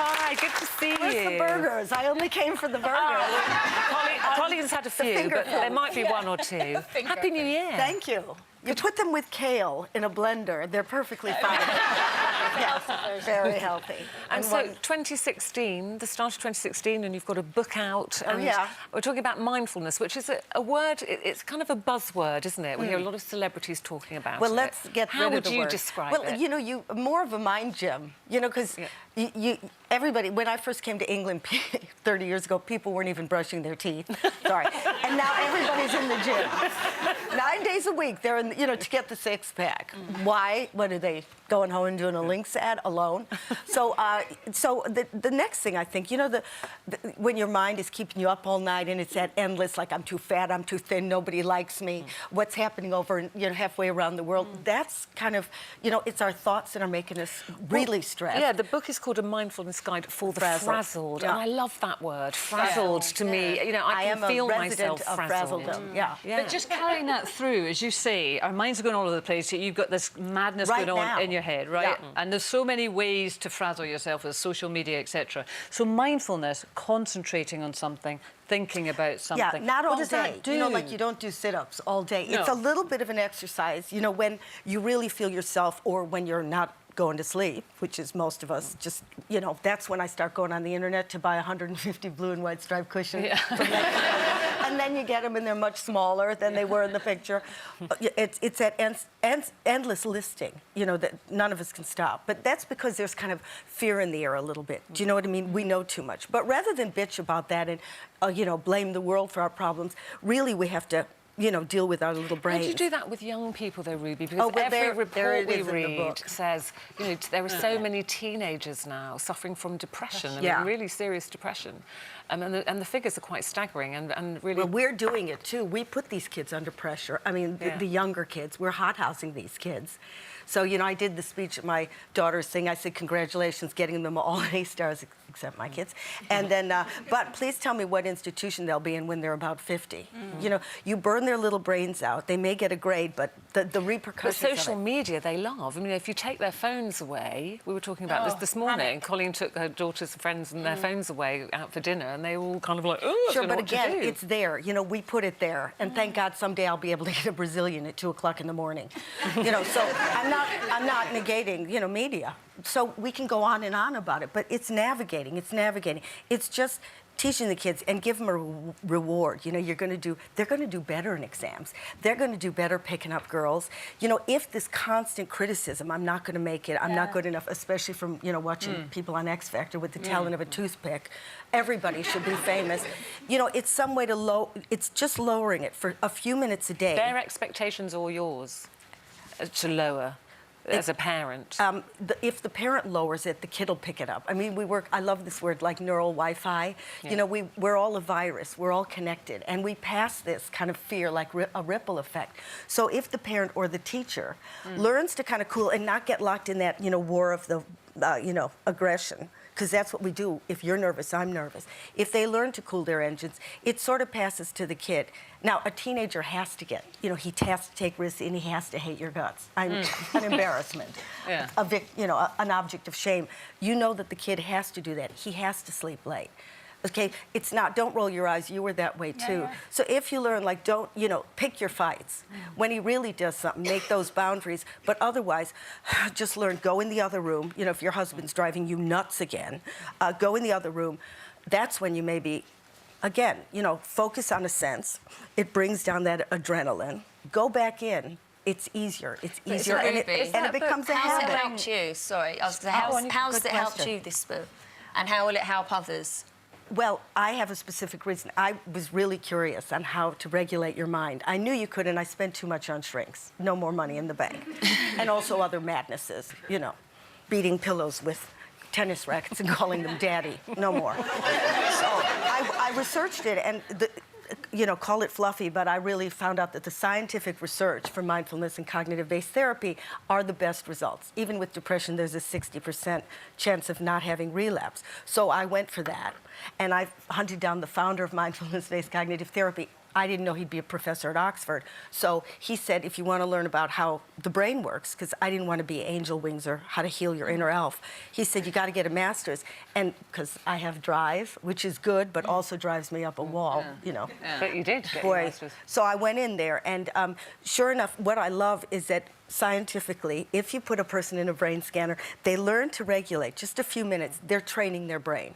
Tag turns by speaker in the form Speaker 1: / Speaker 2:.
Speaker 1: Hi, good to see
Speaker 2: Where's
Speaker 1: you.
Speaker 2: the burgers? I only came for the burgers.
Speaker 1: Colin's had a few, but there might be one or two. Happy New Year.
Speaker 2: Thank you. You put them with kale in a blender. They're perfectly fine. Yes, very healthy.
Speaker 1: And so 2016, the start of 2016, and you've got a book out.
Speaker 2: Oh, yeah.
Speaker 1: We're talking about mindfulness, which is a word, it's kind of a buzzword, isn't it? We hear a lot of celebrities talking about it.
Speaker 2: Well, let's get rid of the word.
Speaker 1: How would you describe it?
Speaker 2: Well, you know, more of a mind gym, you know, because everybody, when I first came to England 30 years ago, people weren't even brushing their teeth. Sorry. And now everybody's in the gym. 9 days a week, they're in, you know, to get the six-pack. Why? What are they, going home and doing a Lynx ad alone? So the next thing, I think, you know, when your mind is keeping you up all night and it's that endless, like, I'm too fat, I'm too thin, nobody likes me, what's happening over, you know, halfway around the world, that's kind of, you know, it's our thoughts that are making us really stressed.
Speaker 1: Yeah, the book is called A Mindfulness Guide for the Frazzled.
Speaker 2: Yeah.
Speaker 1: And I love that word, frazzled, to me. You know, I can feel myself frazzled.
Speaker 2: Yeah.
Speaker 3: But just carrying that through, as you say, our minds are going all over the place. You've got this madness going on in your head, right? Yeah. And there's so many ways to frazzle yourself with social media, etc. So mindfulness, concentrating on something, thinking about something.
Speaker 2: Yeah, not all
Speaker 3: what does
Speaker 2: day.
Speaker 3: that do?
Speaker 2: You know, like you don't do sit-ups all day.
Speaker 3: No.
Speaker 2: It's a little bit of an exercise, you know, when you really feel yourself or when you're not going to sleep, which is most of us, just, you know, that's when I start going on the internet to buy 150 blue and white striped cushions. Yeah. And then you get them and they're much smaller than they were in the picture. It's that endless listing, you know, that none of us can stop. But that's because there's kind of fear in the air a little bit. Do you know what I mean? We know too much. But rather than bitch about that and, you know, blame the world for our problems, really we have to, you know, deal with our little brains.
Speaker 1: How do you do that with young people, though, Ruby? Because every report we read says, you know, there are so many teenagers now suffering from depression, I mean, really serious depression. And the figures are quite staggering and really...
Speaker 2: Well, we're doing it, too. We put these kids under pressure. I mean, the younger kids. We're hothousing these kids. So, you know, I did the speech at my daughter's thing. I said, congratulations, getting them all A stars, except my kids. And then, but please tell me what institution they'll be in when they're about 50. You know, you burn their little brains out. They may get a grade, but the repercussions
Speaker 1: But social media, they love. I mean, if you take their phones away, we were talking about this morning. Colleen took her daughter's friends and their phones away out for dinner, and they were all kind of like, oh,
Speaker 2: sure, but again, it's there. You know, we put it there, and thank God someday I'll be able to get a Brazilian at 2 o'clock in the morning. You know, so I'm not negating, you know, media. So we can go on and on about it, but it's navigating. It's just teaching the kids and give them a reward. You know, they're going to do better in exams. They're going to do better picking up girls. You know, if this constant criticism, I'm not going to make it, I'm not good enough, especially from, you know, watching people on X Factor with the talent of a toothpick. Everybody should be famous. You know, it's some way to it's just lowering it for a few minutes a day.
Speaker 1: Their expectations or yours to lower? As a parent?
Speaker 2: If the parent lowers it, the kid will pick it up. I mean, I love this word, like neural Wi-Fi. Yeah. You know, we're all a virus. We're all connected. And we pass this kind of fear like a ripple effect. So if the parent or the teacher learns to kind of cool and not get locked in that, you know, war of the, you know, aggression, because that's what we do. If you're nervous, I'm nervous. If they learn to cool their engines, it sort of passes to the kid. Now, a teenager has to get, you know, he has to take risks and he has to hate your guts. An embarrassment, you know, an object of shame. You know that the kid has to do that. He has to sleep late. Okay, it's not, don't roll your eyes, you were that way too. Yeah. So if you learn, like, don't, you know, pick your fights. When he really does something, make those boundaries. But otherwise, just learn, go in the other room. You know, if your husband's driving you nuts again, go in the other room. That's when you maybe, again, you know, focus on a sense. It brings down that adrenaline. Go back in. It's easier. It's easier, and it becomes a habit.
Speaker 4: How's it helped you? Sorry, how's it helped you, this book? And how will it help others?
Speaker 2: Well, I have a specific reason. I was really curious on how to regulate your mind. I knew you could, and I spent too much on shrinks. No more money in the bank. And also other madnesses, you know, beating pillows with tennis rackets and calling them daddy. No more. So I researched it, and you know, call it fluffy, but I really found out that the scientific research for mindfulness and cognitive-based therapy are the best results. Even with depression, there's a 60% chance of not having relapse. So I went for that, and I hunted down the founder of mindfulness-based cognitive therapy. I didn't know he'd be a professor at Oxford. So he said, if you want to learn about how the brain works, because I didn't want to be angel wings or how to heal your inner elf, he said, you got to get a master's. And because I have drive, which is good, but also drives me up a wall, you know.
Speaker 1: Yeah. But you did get your master's.
Speaker 2: So I went in there, and sure enough, what I love is that scientifically, if you put a person in a brain scanner, they learn to regulate just a few minutes. They're training their brain.